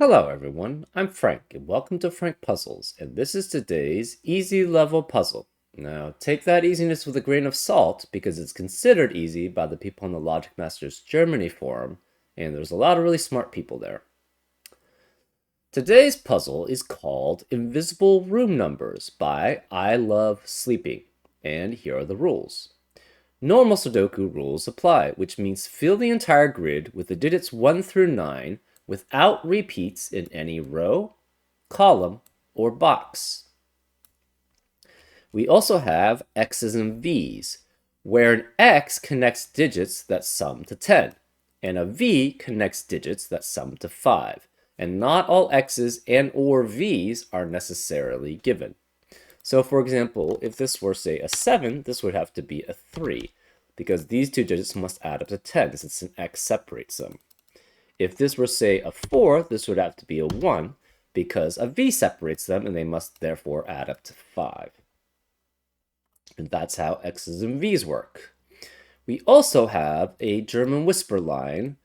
Hello everyone, I'm Frank and welcome to Frank Puzzles, and this is today's easy level puzzle. Now take that easiness with a grain of salt because it's considered easy by the people on the Logic Masters Germany forum, and there's a lot of really smart people there. Today's puzzle is called Invisible Room Numbers by I Love Sleeping, and here are the rules. Normal Sudoku rules apply, which means fill the entire grid with the digits 1 through 9 without repeats in any row, column, or box. We also have X's and V's, where an X connects digits that sum to 10, and a V connects digits that sum to 5, and not all X's and or V's are necessarily given. So for example, if this were, say, a 7, this would have to be a 3, because these two digits must add up to 10, since an X separates them. If this were, say, a 4, this would have to be a 1, because a V separates them, and they must therefore add up to 5. And that's how X's and V's work. We also have a German whisper line,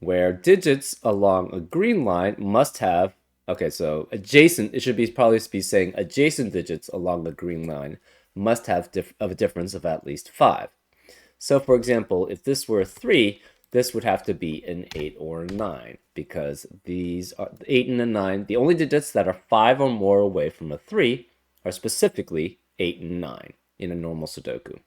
where digits along a green line must have, okay, so adjacent, it should be probably be saying adjacent digits along the green line must have a difference of at least 5. So for example, if this were a 3, this would have to be an 8 or a 9, because these are 8 and a 9, the only digits that are 5 or more away from a 3 are specifically 8 and 9 in a normal Sudoku.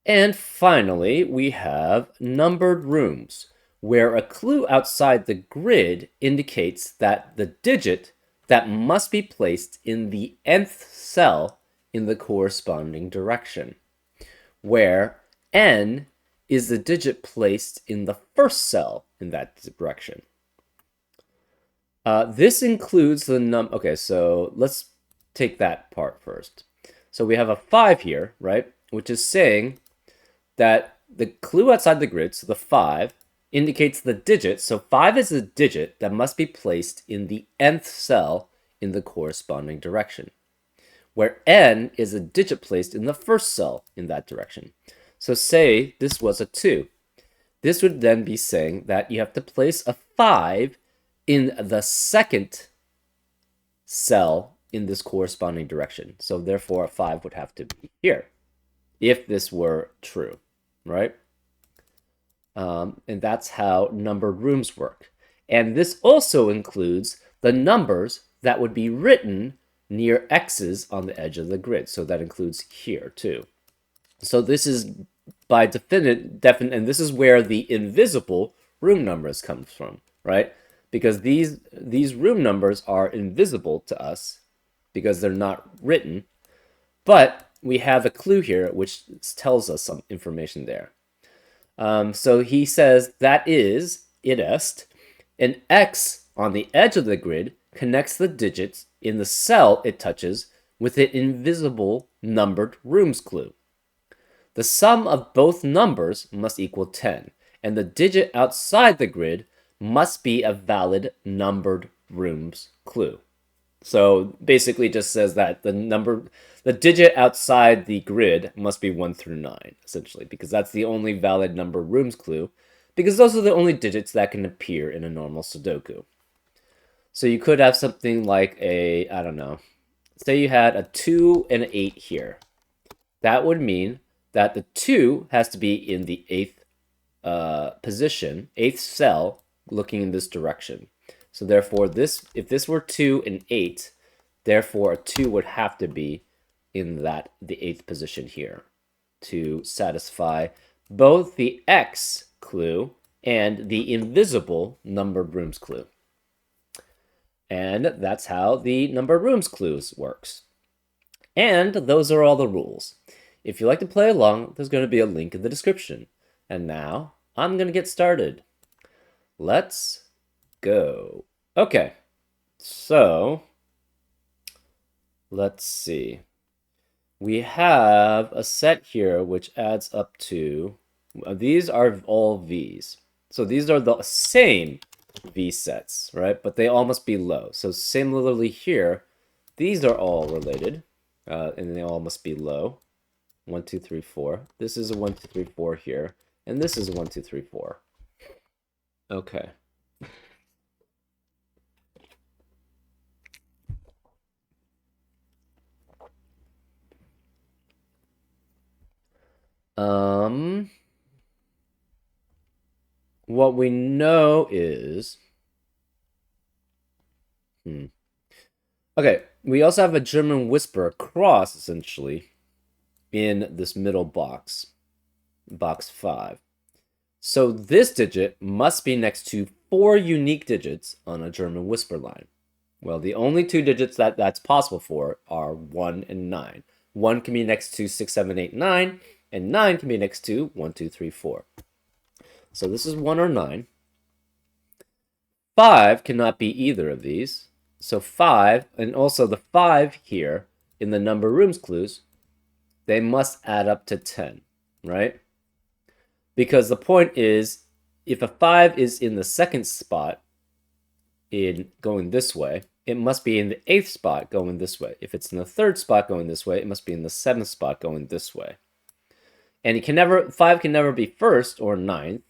And finally, we have numbered rooms, where a clue outside the grid indicates that the digit that must be placed in the nth cell in the corresponding direction, where n is the digit placed in the first cell in that direction. This includes the okay, so let's take that part first. So we have a 5 here, right, which is saying that the clue outside the grid, so the 5, indicates the digit. So 5 is the digit that must be placed in the nth cell in the corresponding direction, where n is a digit placed in the first cell in that direction. So say this was a 2. This would then be saying that you have to place a 5 in the second cell in this corresponding direction. So therefore a 5 would have to be here, if this were true, right? And that's how numbered rooms work. And this also includes the numbers that would be written near X's on the edge of the grid. So that includes here too. So this is by definite, and this is where the invisible room numbers comes from, right? Because these room numbers are invisible to us because they're not written, but we have a clue here which tells us some information there. So he says that is, it est, an X on the edge of the grid connects the digits in the cell it touches with an invisible numbered rooms clue. The sum of both numbers must equal 10, and the digit outside the grid must be a valid numbered rooms clue. So basically just says that the digit outside the grid must be 1 through 9, essentially, because that's the only valid numbered rooms clue, because those are the only digits that can appear in a normal Sudoku. So you could have something like a, I don't know, say you had a 2 and an 8 here. That would mean that the 2 has to be in the 8th position, 8th cell, looking in this direction. So therefore, if this were 2 and 8, therefore a 2 would have to be in the 8th position here to satisfy both the X clue and the invisible numbered rooms clue. And that's how the numbered rooms clues works. And those are all the rules. If you'd like to play along, there's going to be a link in the description. And now, I'm going to get started. Let's go. Okay, so let's see. We have a set here which adds up to, these are all V's. So these are the same V sets, right? But they all must be low. So similarly here, these are all related, and they all must be low. 1, 2, 3, 4. This is a 1, 2, 3, 4 here, and this is a 1, 2, 3, 4. Okay. What we know is, okay, we also have a German whisper cross, essentially, in this middle box, box 5. So this digit must be next to 4 unique digits on a German whisper line. Well, the only 2 digits that's possible for are 1 and 9. 1 can be next to 6, 7, 8, 9, and 9 can be next to 1, 2, 3, 4. So this is 1 or 9. 5 cannot be either of these. So 5, and also the 5 here in the number rooms clues, they must add up to 10, right? Because the point is, if a 5 is in the second spot in going this way, it must be in the 8th spot going this way. If it's in the 3rd spot going this way, it must be in the 7th spot going this way. And 5 can never be 1st or 9th.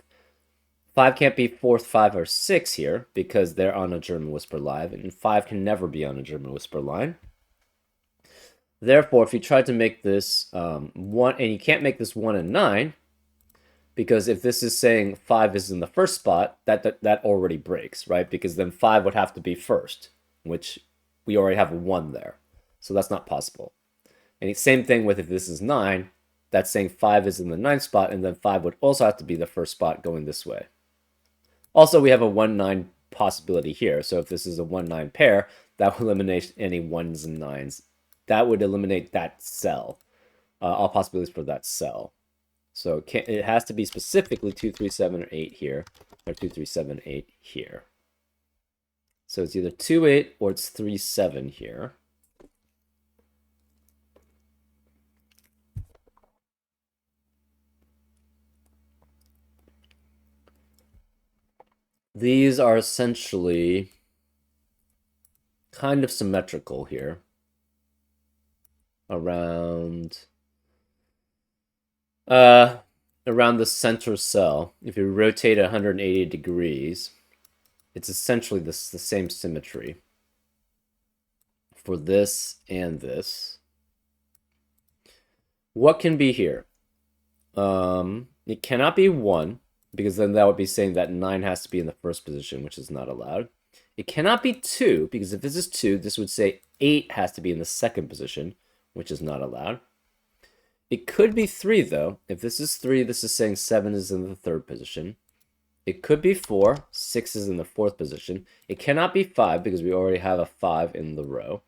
5 can't be 4th, 5, or 6 here because they're on a German Whisper Live, and 5 can never be on a German Whisper line. Therefore, if you try to make this 1, and you can't make this 1 and 9, because if this is saying 5 is in the 1st spot, that already breaks, right? Because then 5 would have to be 1st, which we already have a 1 there. So that's not possible. And same thing with if this is 9, that's saying 5 is in the 9th spot, and then 5 would also have to be the 1st spot going this way. Also, we have a 1-9 possibility here. So if this is a 1-9 pair, that would eliminate any 1s and 9s. That would eliminate that cell, all possibilities for that cell. So it has to be specifically 2, 3, 7, or 8 here, or 2, 3, 7, 8 here. So it's either 2, 8, or it's 3, 7 here. These are essentially kind of symmetrical here. Around the center cell. If you rotate 180 degrees, it's essentially the same symmetry for this and this. What can be here? It cannot be 1, because then that would be saying that 9 has to be in the 1st position, which is not allowed. It cannot be 2, because if this is 2, this would say 8 has to be in the 2nd position, which is not allowed. It could be 3, though. If this is 3, this is saying 7 is in the 3rd position. It could be 4, 6 is in the 4th position. It cannot be 5, because we already have a 5 in the row.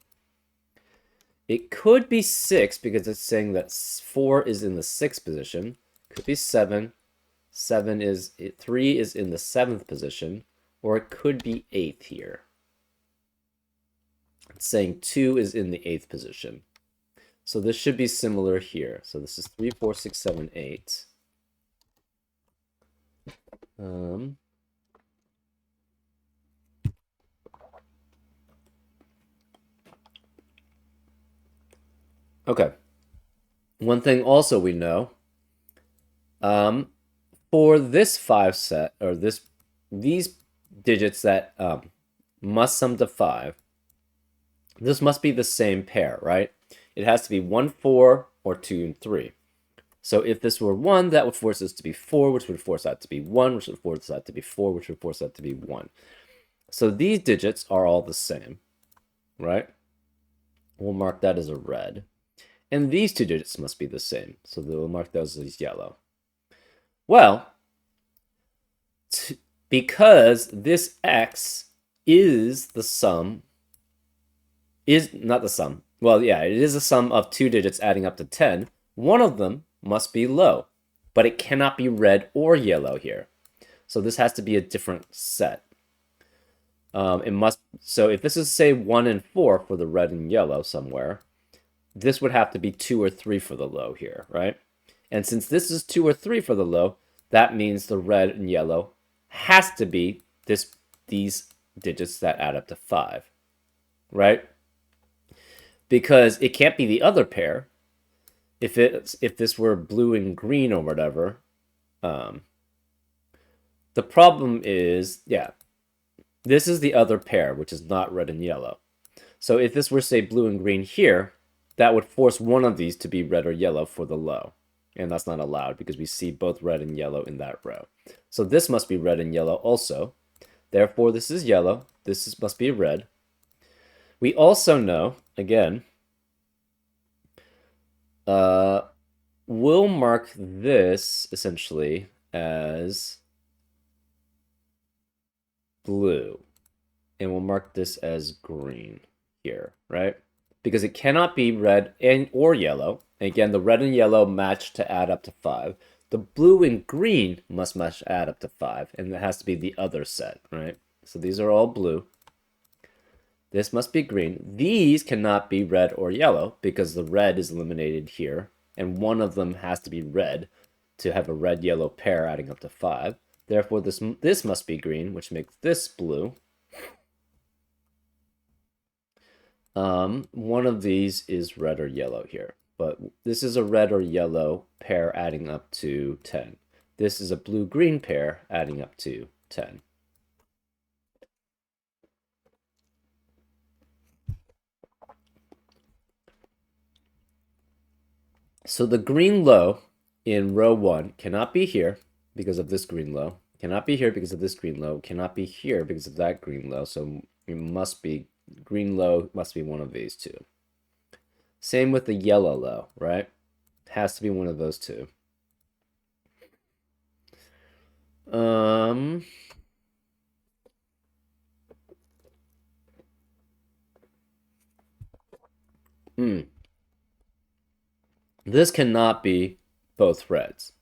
It could be 6, because it's saying that 4 is in the 6th position. Could be 7. 3 is in the 7th position, or it could be 8th here. It's saying 2 is in the 8th position. So this should be similar here. So this is 3, 4, 6, 7, 8. Okay. One thing also we know, for this 5 set, or these digits that must sum to 5, this must be the same pair, right? It has to be 1, 4, or 2 and 3. So if this were 1, that would force this to be 4, which would force that to be 1, which would force that to be 4, which would force that to be 1. So these digits are all the same, right? We'll mark that as a red. And these 2 digits must be the same, so we'll mark those as yellow. Well, because this x is the sum, is not the sum. Well, yeah, it is a sum of 2 digits adding up to 10. One of them must be low, but it cannot be red or yellow here. So this has to be a different set. So if this is, say, 1 and 4 for the red and yellow somewhere, this would have to be 2 or 3 for the low here, right? And since this is 2 or 3 for the low, that means the red and yellow has to be these digits that add up to 5, right? Because it can't be the other pair. If this were blue and green or whatever, the the problem is, yeah, this is the other pair, which is not red and yellow. So if this were, say, blue and green here, that would force one of these to be red or yellow for the low. And that's not allowed because we see both red and yellow in that row. So this must be red and yellow also. Therefore, this is yellow. Must be red. We also know, again, we'll mark this essentially as blue. And we'll mark this as green here, right? Because it cannot be red or yellow. And again, the red and yellow match to add up to 5. The blue and green must match to add up to 5. And it has to be the other set, right? So these are all blue. This must be green. These cannot be red or yellow because the red is eliminated here. And one of them has to be red to have a red-yellow pair adding up to 5. Therefore, this must be green, which makes this blue. One of these is red or yellow here, but this is a red or yellow pair adding up to 10. This is a blue-green pair adding up to 10. So the green low in row 1 cannot be here because of this green low, cannot be here because of this green low, cannot be here because of that green low, so it must be green low must be one of these two. Same with the yellow low, right? It has to be one of those two. This cannot be both reds.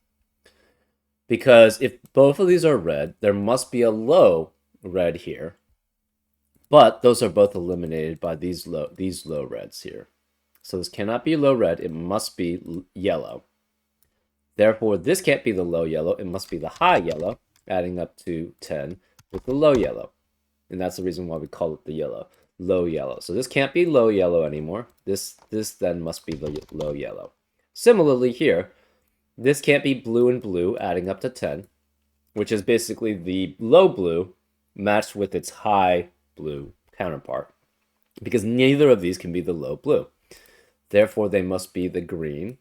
Because if both of these are red, there must be a low red here. But those are both eliminated by these low reds here. So this cannot be low red, it must be yellow. Therefore, this can't be the low yellow, it must be the high yellow, adding up to 10 with the low yellow. And that's the reason why we call it the low yellow. So this can't be low yellow anymore. This then must be the low yellow. Similarly here, this can't be blue and blue adding up to 10, which is basically the low blue matched with its high blue counterpart, because neither of these can be the low blue. Therefore, they must be the green,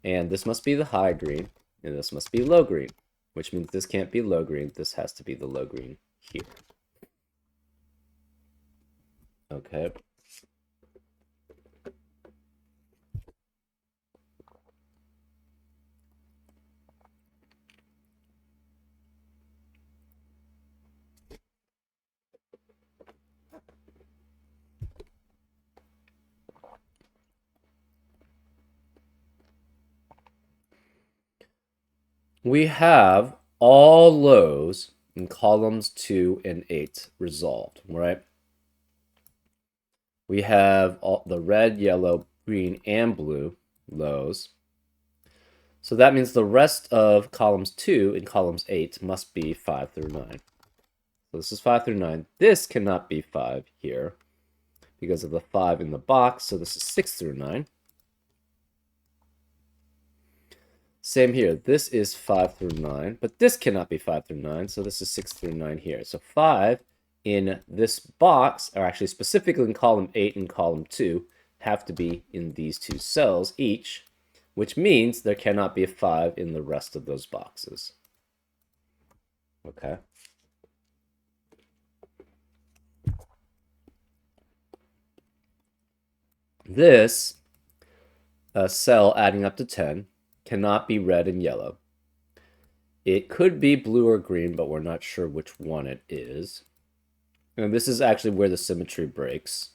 and this must be the high green, and this must be low green, which means this can't be low green. This has to be the low green here. Okay. We have all lows in columns 2 and 8 resolved, right? We have all the red, yellow, green, and blue lows. So that means the rest of columns 2 and columns 8 must be 5 through 9. So this is 5 through 9. This cannot be 5 here because of the 5 in the box, so this is 6 through 9. Same here. This is 5 through 9, but this cannot be 5 through 9, so this is 6 through 9 here. So 5 in this box, or actually specifically in column 8 and column 2, have to be in these two cells each, which means there cannot be a 5 in the rest of those boxes. Okay. This cell adding up to 10 cannot be red and yellow. It could be blue or green, but we're not sure which one it is. And this is actually where the symmetry breaks.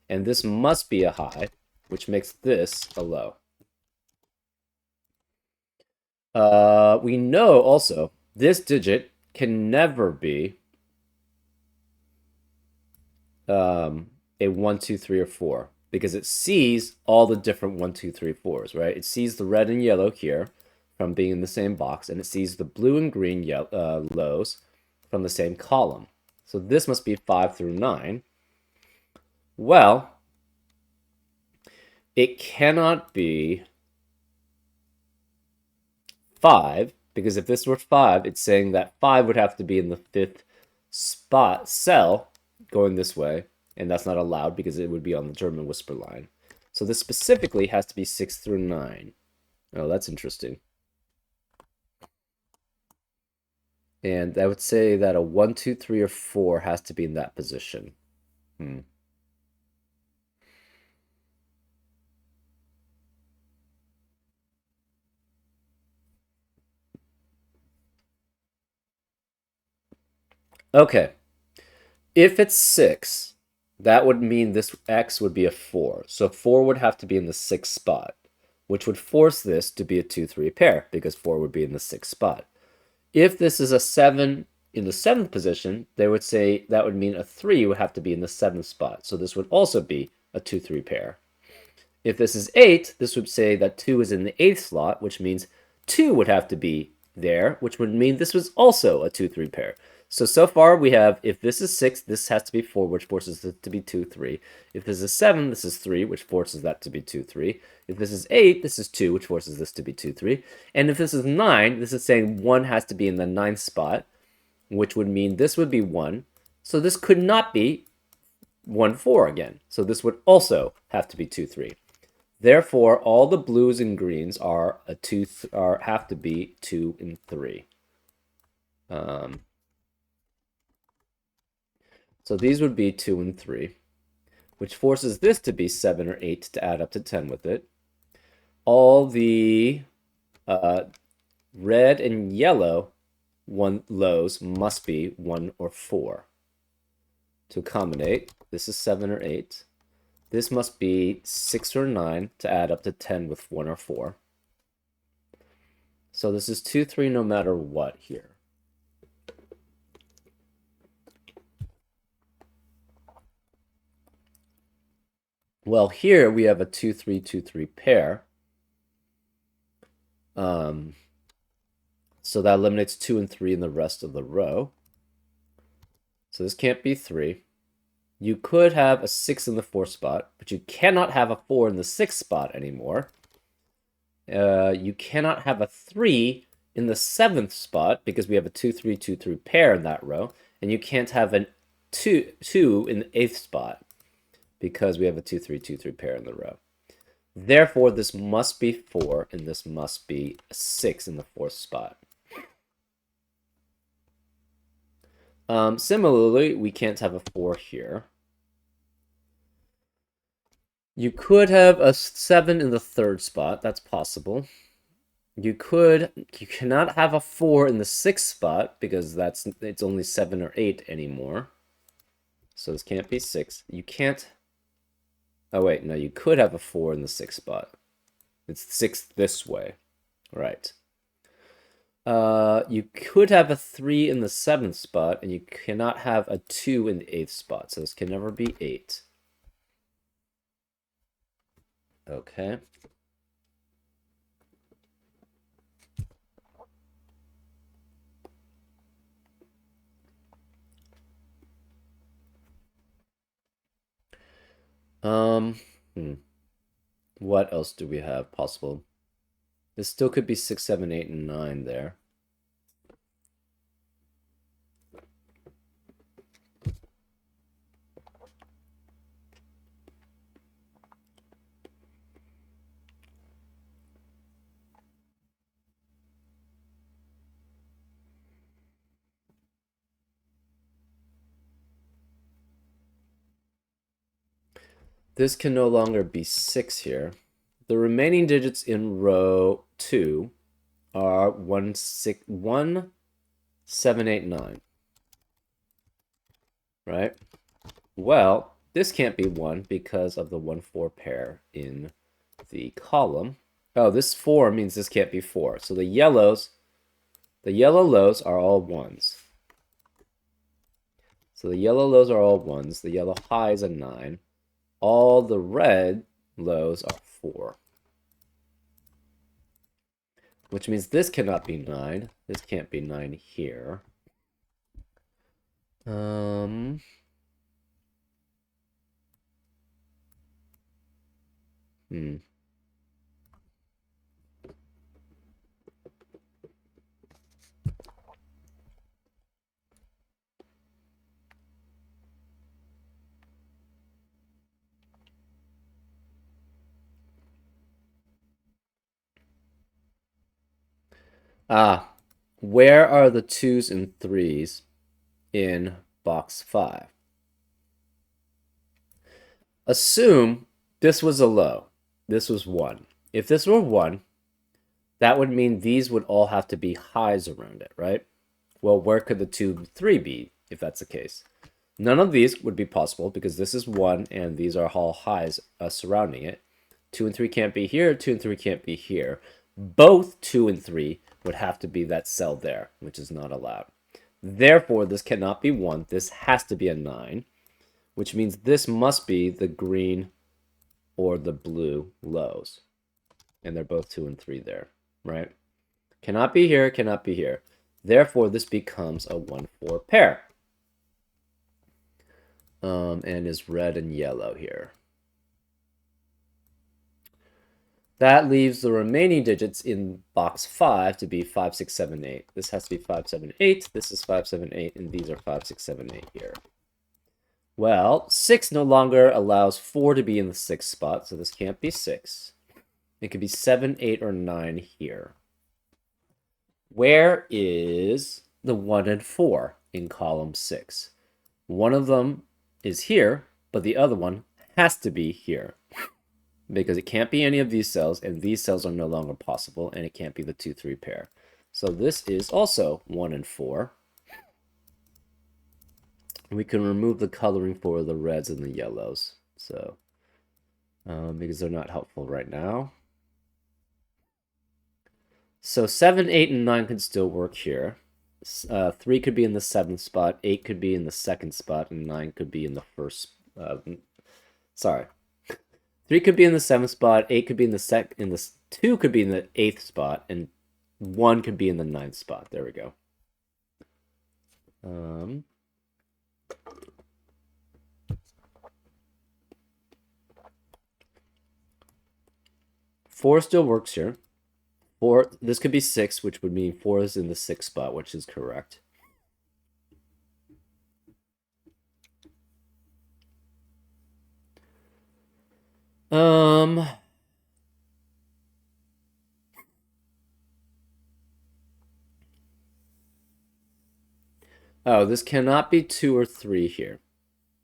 And this must be a high, which makes this a low. We know also this digit can never be a 1, 2, 3, or 4 because it sees all the different 1, 2, 3, 4s, right? It sees the red and yellow here from being in the same box, and it sees the blue and green lows from the same column. So this must be 5 through 9. Well, it cannot be 5 Because if this were 5, it's saying that 5 would have to be in the 5th spot cell going this way, and that's not allowed because it would be on the German whisper line. So this specifically has to be 6 through 9. Oh, that's interesting. And I would say that a 1, 2, 3, or 4 has to be in that position. Okay. If it's 6, that would mean this x would be a 4. So 4 would have to be in the 6th spot, which would force this to be a 2, 3 pair because 4 would be in the 6th spot. If this is a 7 in the 7th position, they would say that would mean a 3 would have to be in the 7th spot. So this would also be a 2, 3 pair. If this is 8, this would say that 2 is in the 8th slot, which means 2 would have to be there, which would mean this was also a 2, 3 pair. So far we have, if this is 6, this has to be 4, which forces it to be 2, 3. If this is 7, this is 3, which forces that to be 2, 3. If this is 8, this is 2, which forces this to be 2, 3. And if this is 9, this is saying 1 has to be in the 9th spot, which would mean this would be 1. So this could not be 1, 4 again. So this would also have to be 2, 3. Therefore, all the blues and greens are have to be 2 and 3. So these would be 2 and 3, which forces this to be 7 or 8 to add up to 10 with it. All the red and yellow lows must be 1 or 4. To accommodate, this is 7 or 8. This must be 6 or 9 to add up to 10 with 1 or 4. So this is 2, 3 no matter what here. Well, here we have a 2, 3, 2, 3 pair. So that eliminates 2 and 3 in the rest of the row. So this can't be 3. You could have a 6 in the 4th spot, but you cannot have a 4 in the 6th spot anymore. You cannot have a 3 in the 7th spot because we have a 2, 3, 2, 3 pair in that row. And you can't have a 2 in the 8th spot because we have a 2, 3, 2, 3 pair in the row. Therefore, this must be 4, and this must be a 6 in the 4th spot. Similarly, we can't have a 4 here. You could have a 7 in the 3rd spot. That's possible. You cannot have a 4 in the 6th spot because it's only 7 or 8 anymore. So this can't be 6. You can't. Oh wait, no, you could have a 4 in the 6th spot. It's 6 this way. Right. You could have a 3 in the 7th spot, and you cannot have a 2 in the 8th spot. So this can never be 8. Okay. What else do we have possible? This still could be 6, 7, 8, and 9 there. This can no longer be 6 here. The remaining digits in row 2 are 1, 7, 8, 9. Right? Well, this can't be 1 because of the 1, 4 pair in the column. Oh, this 4 means this can't be 4. So the yellow lows are all 1s. So the yellow lows are all 1s. The yellow high is a 9. All the red lows are 4. Which means this cannot be 9. This can't be 9 here. Where are the 2s and 3s in box 5? Assume this was a low. This was 1. If this were 1, that would mean these would all have to be highs around it, right? Well, where could the 2, 3 be if that's the case? None of these would be possible because this is 1 and these are all highs surrounding it. 2 and 3 can't be here, 2 and 3 can't be here. Both 2 and 3 would have to be that cell there, which is not allowed. Therefore, this cannot be 1. This has to be a 9, which means this must be the green or the blue lows. And they're both 2 and 3 there, right? Cannot be here, cannot be here. Therefore, this becomes a 1-4 pair. And is red and yellow here. That leaves the remaining digits in box 5 to be 5, 6, 7, 8. This has to be 5, 7, 8. This is 5, 7, 8. And these are 5, 6, 7, 8 here. Well, 6 no longer allows 4 to be in the 6th spot, so this can't be 6. It could be 7, 8, or 9 here. Where is the 1 and 4 in column 6? One of them is here, but the other one has to be here. Because it can't be any of these cells, and these cells are no longer possible, and it can't be the 2, 3 pair. So this is also 1 and 4. We can remove the coloring for the reds and the yellows. So, because they're not helpful right now. So 7, 8, and 9 could still work here. 3 could be in the 7th spot, 8 could be in the 2nd spot, and 9 could be in the 1st. Sorry. 3 could be in the 7th spot, 8 could be in the 2 could be in the 8th spot, and 1 could be in the 9th spot. There we go. 4 still works here. 4, this could be 6, which would mean 4 is in the 6th spot, which is correct. Oh, this cannot be 2 or 3 here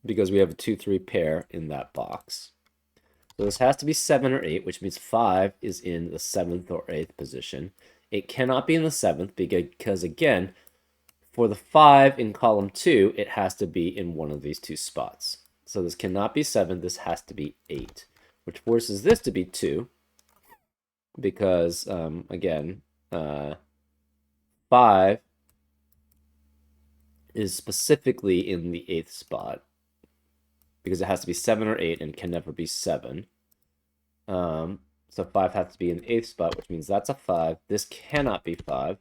because we have a 2, 3 pair in that box. So this has to be 7 or 8, which means 5 is in the 7th or 8th position. It cannot be in the 7th because, again, for the 5 in column 2, it has to be in one of these 2 spots. So this cannot be 7, this has to be 8, which forces this to be 2 because, again, 5 is specifically in the 8th spot because it has to be 7 or 8 and can never be 7. So 5 has to be in the 8th spot, which means that's a 5. This cannot be 5.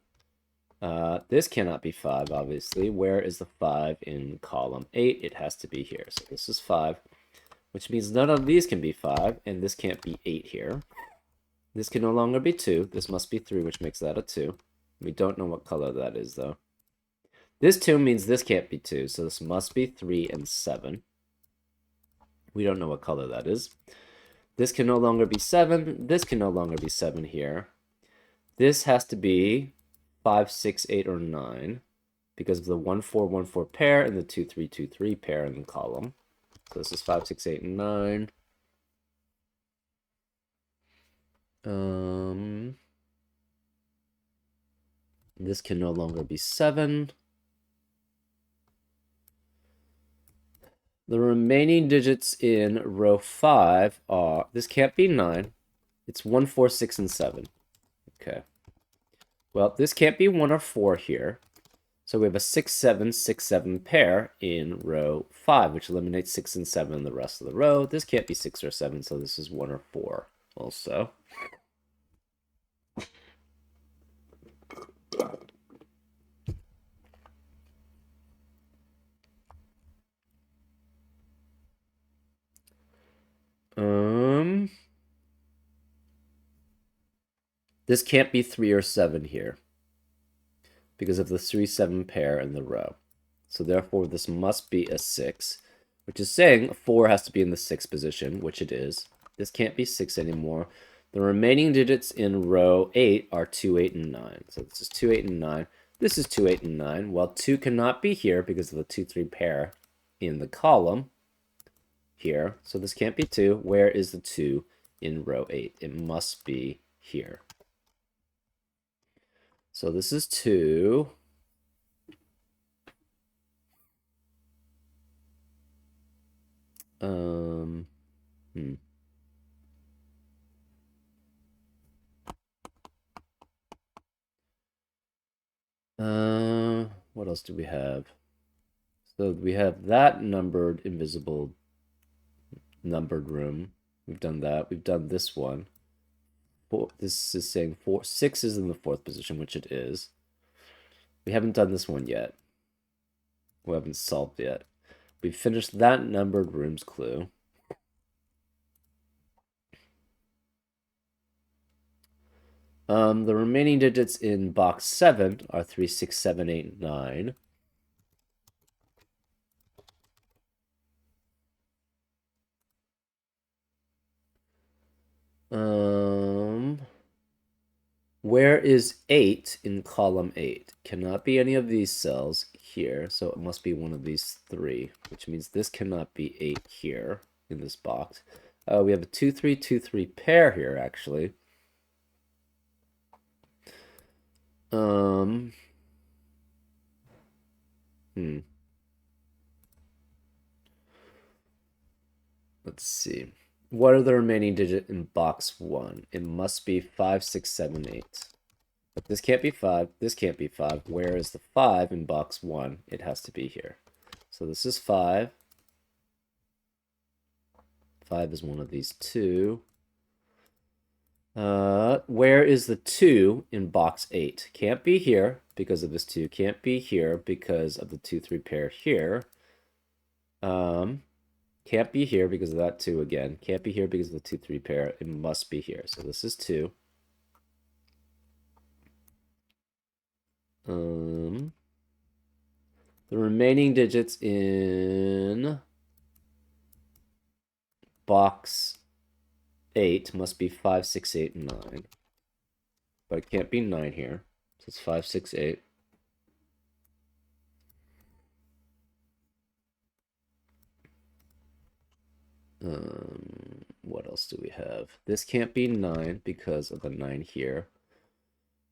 This cannot be 5, obviously. Where is the 5 in column 8? It has to be here. So this is 5, which means none of these can be 5, and this can't be 8 here. This can no longer be 2. This must be 3, which makes that a 2. We don't know what color that is, though. This 2 means this can't be 2, so this must be 3 and 7. We don't know what color that is. This can no longer be 7. This can no longer be 7 here. This has to be 5, 6, 8, or 9 because of the 1, 4, 1, 4 pair and the 2, 3, 2, 3 pair in the column. So this is 5, 6, 8, and 9. This can no longer be 7. The remaining digits in row 5 are, this can't be 9. It's 1, 4, 6, and 7. Okay. Well, this can't be 1 or 4 here. So we have a 6, 7, 6, 7 pair in row 5, which eliminates 6 and 7 in the rest of the row. This can't be 6 or 7, so this is 1 or 4 also. This can't be 3 or 7 here because of the 3, 7 pair in the row. So therefore, this must be a 6, which is saying 4 has to be in the 6th position, which it is. This can't be 6 anymore. The remaining digits in row 8 are 2, 8, and 9. So this is 2, 8, and 9. This is 2, 8, and 9. Well, 2 cannot be here because of the 2, 3 pair in the column here. So this can't be 2. Where is the 2 in row 8? It must be here. So this is 2. What else do we have? So we have that numbered invisible numbered room. We've done that. We've done this one. This is saying 6 is in the 4th position, which it is. We haven't done this one yet. We haven't solved yet. We've finished that numbered rooms clue. The remaining digits in box 7 are 3, 6, 7, 8, 9. Where is 8 in column 8? Cannot be any of these cells here, so it must be one of these 3, which means this cannot be 8 here in this box. We have a 2, 3, 2, 3 pair here, actually. Let's see. What are the remaining digits in box 1? It must be 5, 6, 7, 8. But this can't be 5. This can't be 5. Where is the 5 in box 1? It has to be here. So this is 5. 5 is one of these 2. Where is the 2 in box 8? Can't be here because of this 2. Can't be here because of the 2, 3 pair here. Can't be here because of that 2 again. Can't be here because of the 2, 3 pair. It must be here. So this is 2. The remaining digits in box 8 must be 5, 6, 8, and 9. But it can't be 9 here. So it's 5, 6, 8. What else do we have? This can't be 9 because of the 9 here.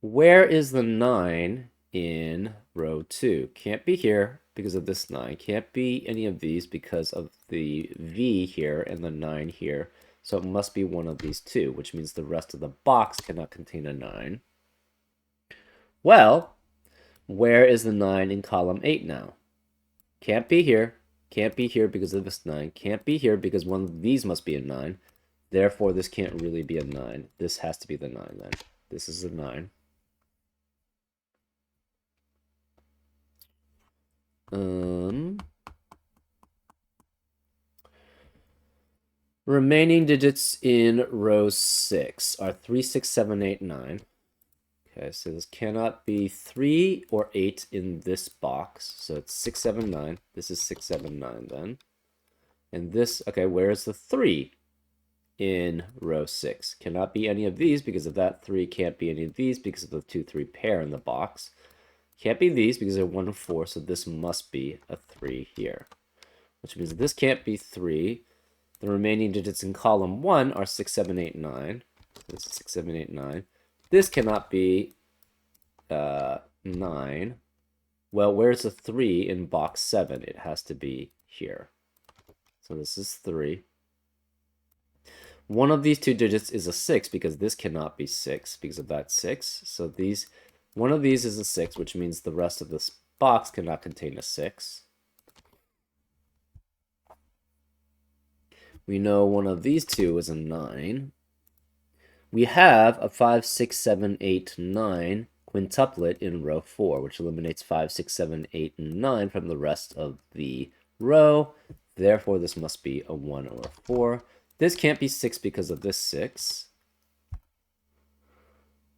Where is the 9 in row 2? Can't be here because of this 9. Can't be any of these because of the V here and the 9 here. So it must be one of these 2, which means the rest of the box cannot contain a 9. Well, where is the 9 in column 8 now? Can't be here. Can't be here because of this 9. Can't be here because one of these must be a 9. Therefore, this can't really be a 9. This has to be the 9 then. This is a 9. Remaining digits in row 6 are 3, 6, 7, 8, 9. Okay, so this cannot be 3 or 8 in this box. So it's 6, 7, 9. This is 6, 7, 9 then. And this, okay, where is the 3 in row 6? Cannot be any of these because of that 3. Can't be any of these because of the 2, 3 pair in the box. Can't be these because they're 1 and 4, so this must be a 3 here. Which means this can't be 3. The remaining digits in column 1 are 6, 7, 8, 9. This is 6, 7, 8, 9. This cannot be 9. Well, where's the 3 in box 7? It has to be here. So this is 3. One of these 2 digits is a 6 because this cannot be 6 because of that 6. So one of these is a 6, which means the rest of this box cannot contain a 6. We know one of these 2 is a 9. We have a 5, 6, 7, 8, 9 quintuplet in row 4, which eliminates 5, 6, 7, 8, and 9 from the rest of the row. Therefore, this must be a 1 or a 4. This can't be 6 because of this 6.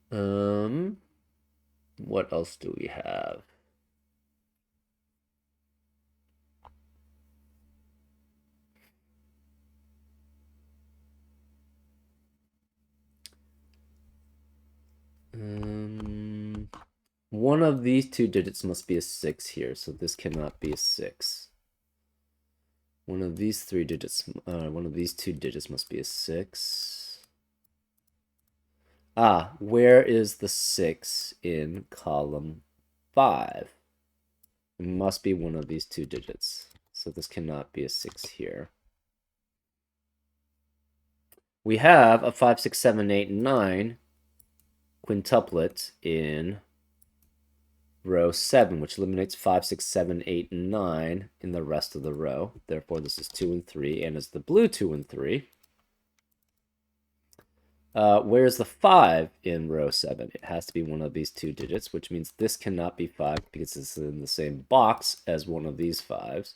What else do we have? one of these two digits must be a 6 here, so this cannot be a 6. One of these two digits must be a 6. Ah, where is the 6 in column 5? It must be one of these two digits. So this cannot be a 6 here. We have a 5, 6, 7, 8, 9 quintuplet in row 7, which eliminates 5, 6, 7, 8, and 9 in the rest of the row. Therefore, this is 2 and 3, and it's the blue 2 and 3. Where's the 5 in row 7? It has to be one of these two digits, which means this cannot be 5 because it's in the same box as one of these 5s.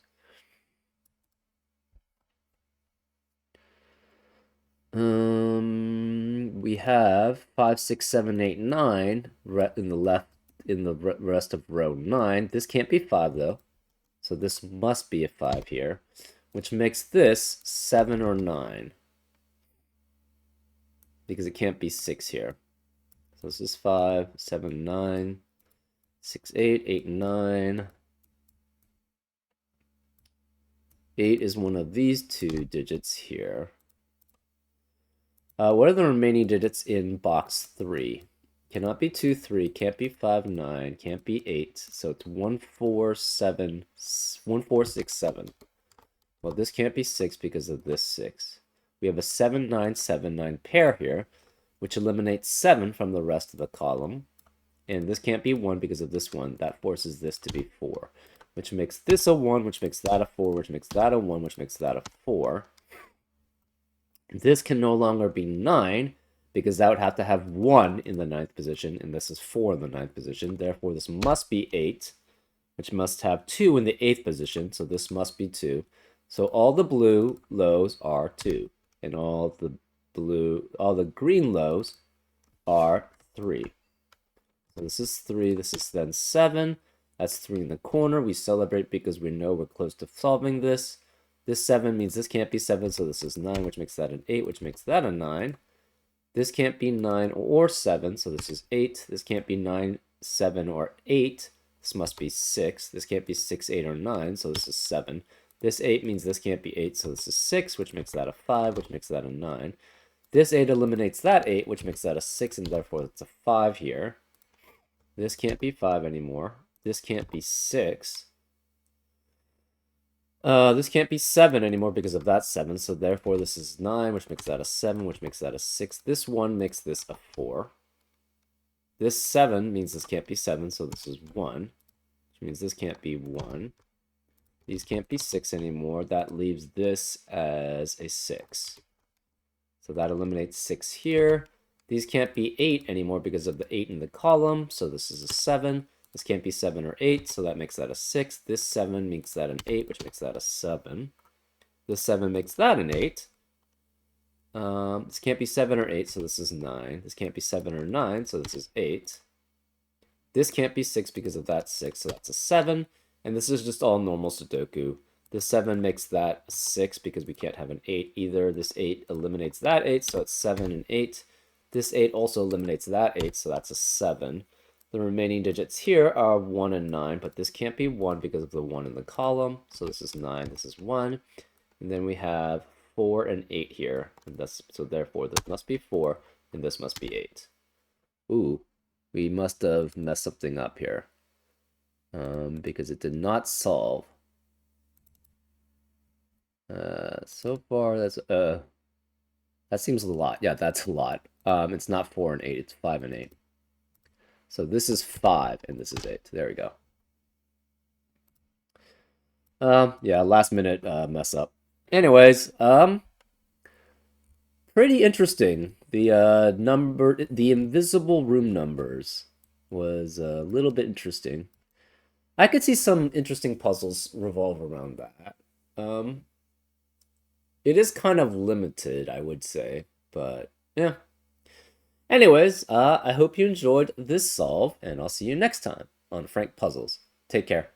We have 5, 6, 7, 8, 9 in the rest of row 9. This can't be 5 though, so this must be a 5 here, which makes this 7 or 9 because it can't be 6 here. So this is 5, 7, 9, 6, 8, 8, 9. 8 is one of these two digits here. What are the remaining digits in box 3? Cannot be 2, 3, can't be 5, 9, can't be 8. So it's 1, 4, 7, 1, 4, 6, 7. Well, this can't be 6 because of this 6. We have a 7, 9, 7, 9 pair here, which eliminates 7 from the rest of the column. And this can't be 1 because of this 1. That forces this to be 4, which makes this a 1, which makes that a 4, which makes that a 1, which makes that a 4. This can no longer be 9 because that would have to have 1 in the 9th position, and this is 4 in the 9th position. Therefore, this must be 8, which must have 2 in the 8th position, so this must be 2. So all the blue lows are 2, and all the green lows are 3. So this is 3, this is then 7. That's 3 in the corner. We celebrate because we know we're close to solving this. This 7 means this can't be 7, so this is 9, which makes that an 8, which makes that a 9. This can't be 9 or 7, so this is 8. This can't be 9, 7, or 8. This must be 6. This can't be 6, 8, or 9, so this is 7. This 8 means this can't be 8, so this is 6, which makes that a 5, which makes that a 9. This 8 eliminates that 8, which makes that a 6, and therefore it's a 5 here. This can't be 5 anymore. This can't be 6. This can't be 7 anymore because of that 7, so therefore this is 9, which makes that a 7, which makes that a 6. This 1 makes this a 4. This 7 means this can't be 7, so this is 1, which means this can't be 1. These can't be 6 anymore. That leaves this as a 6. So that eliminates 6 here. These can't be 8 anymore because of the 8 in the column, so this is a 7. This can't be 7 or 8, so that makes that a 6. This 7 makes that an 8, which makes that a 7. This 7 makes that an 8. This can't be 7 or 8, so this is 9. This can't be 7 or 9, so this is 8. This can't be 6 because of that 6, so that's a 7. And this is just all normal Sudoku. This 7 makes that a 6 because we can't have an 8 either. This 8 eliminates that 8, so it's 7 and 8. This 8 also eliminates that 8, so that's a 7. The remaining digits here are 1 and 9, but this can't be 1 because of the 1 in the column. So this is 9, this is 1. And then we have 4 and 8 here. And so therefore, this must be 4, and this must be 8. Ooh, we must have messed something up here. Because it did not solve. So far, that seems a lot. Yeah, that's a lot. It's not 4 and 8, it's 5 and 8. So this is 5, and this is 8. There we go. Yeah, last minute mess up. Anyways, pretty interesting. The invisible room numbers was a little bit interesting. I could see some interesting puzzles revolve around that. It is kind of limited, I would say, but yeah. Anyways, I hope you enjoyed this solve, and I'll see you next time on Frank Puzzles. Take care.